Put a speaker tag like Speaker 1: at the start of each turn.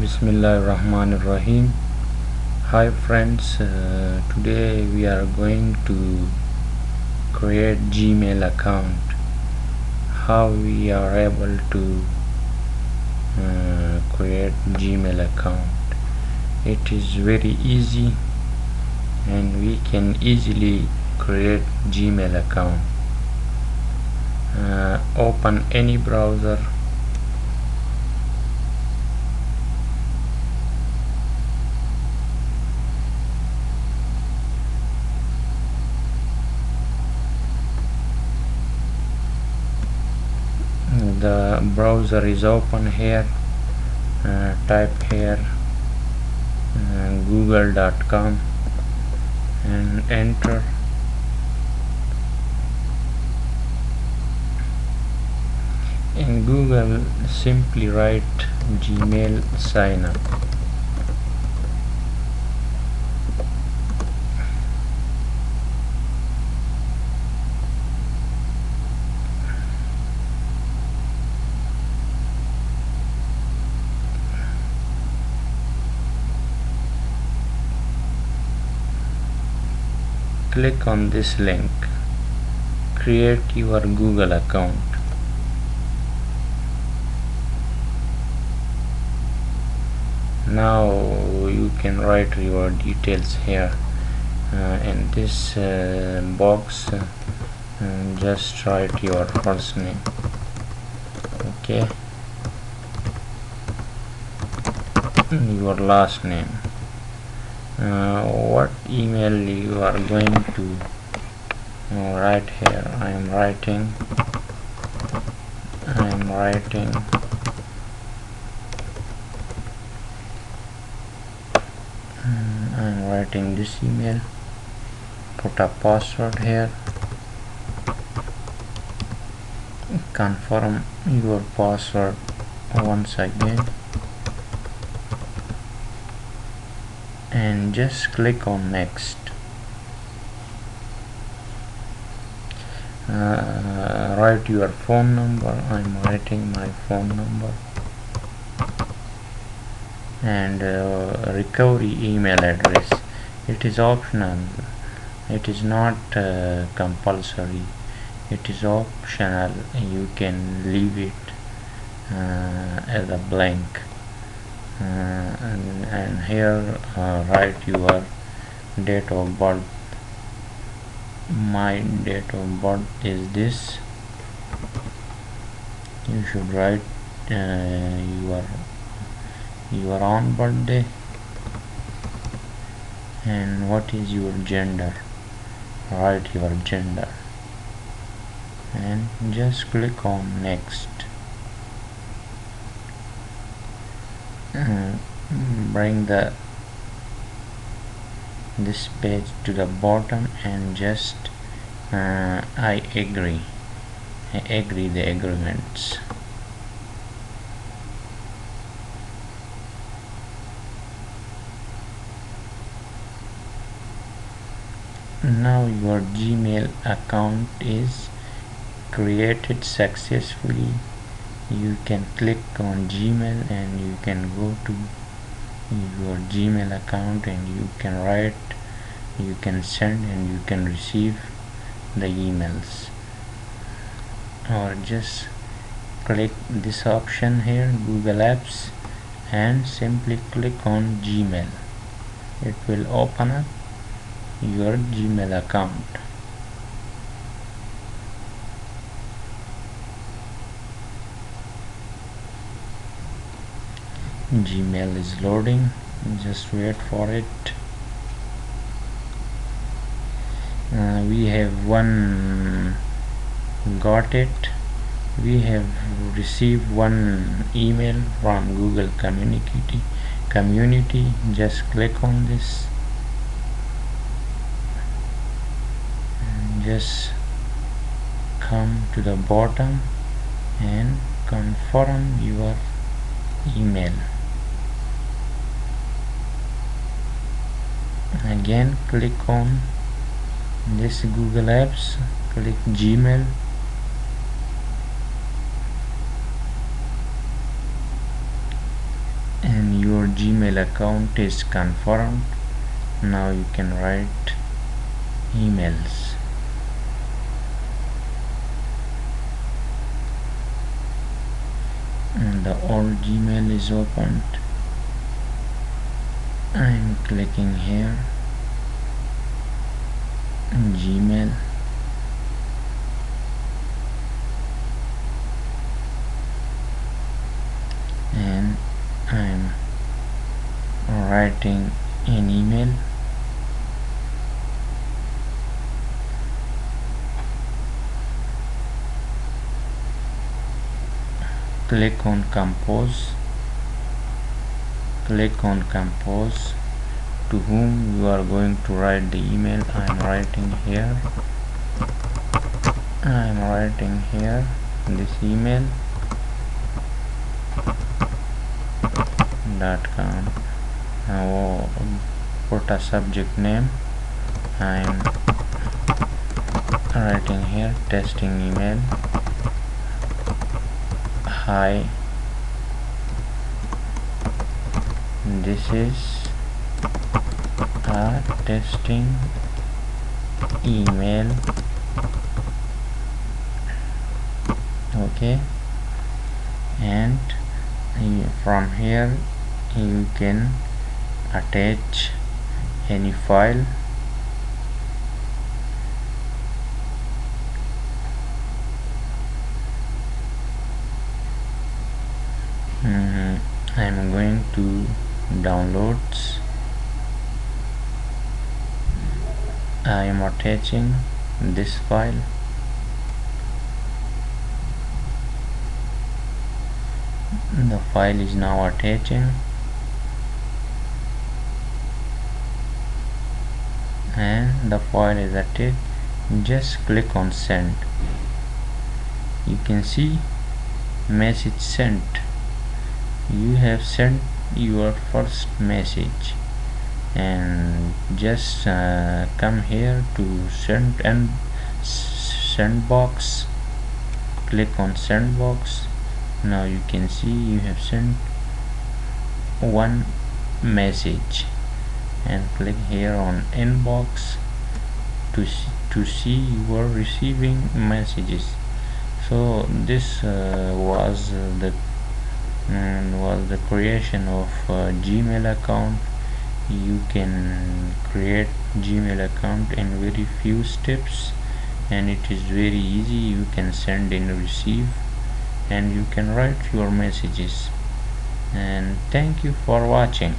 Speaker 1: Bismillahirrahmanirrahim. Hi friends, today we are going to create Gmail account. How we are able to create Gmail account. It is very easy and we can easily create Gmail account. Open any browser. The browser is open here. Type here google.com and enter. In Google, simply write Gmail sign up. Click on this link. Create your Google account. Now you can write your details here in this box. Just write your first name. Okay, your last name. What email you are going to write here. I am writing this email. Put a password here. Confirm your password once again and just click on next. Write your phone number. I'm writing my phone number and recovery email address. It is optional. It is not compulsory. It is optional. You can leave it as a blank. And here write your date of birth. My date of birth is this. You should write your own birthday. And what is your gender? Write your gender and just click on next. Bring this page to the bottom and just I agree the agreements. Now your Gmail account is created successfully. You can click on Gmail and you can go to your Gmail account and you can write, you can send and you can receive the emails, or just click this option here, Google Apps, and simply click on Gmail. It will open up your Gmail account. Gmail is loading. Just wait for it. We have got it. We have received one email from Google community. Just click on this and just come to the bottom and confirm your email. Again click on this Google Apps, click Gmail and your Gmail account is confirmed. Now you can write emails. And the old Gmail is opened. I'm clicking here, Gmail, and I'm writing an email. Click on compose. Click on compose. To whom you are going to write the email, I'm writing here this email .com. Now put a subject name. I'm writing here testing email. Hi, this is a testing email. Okay, and from here you can attach any file. I'm going to downloads. I am attaching this file. The file is now attaching, and the file is attached. Just click on send. You can see message sent. You have sent your first message, and just come here to send and send box. Click on send box. Now you can see you have sent one message, and click here on inbox to see you are receiving messages. So this was the creation of Gmail account. You can create Gmail account in very few steps, and it is very easy. You can send and receive, and you can write your messages. And thank you for watching.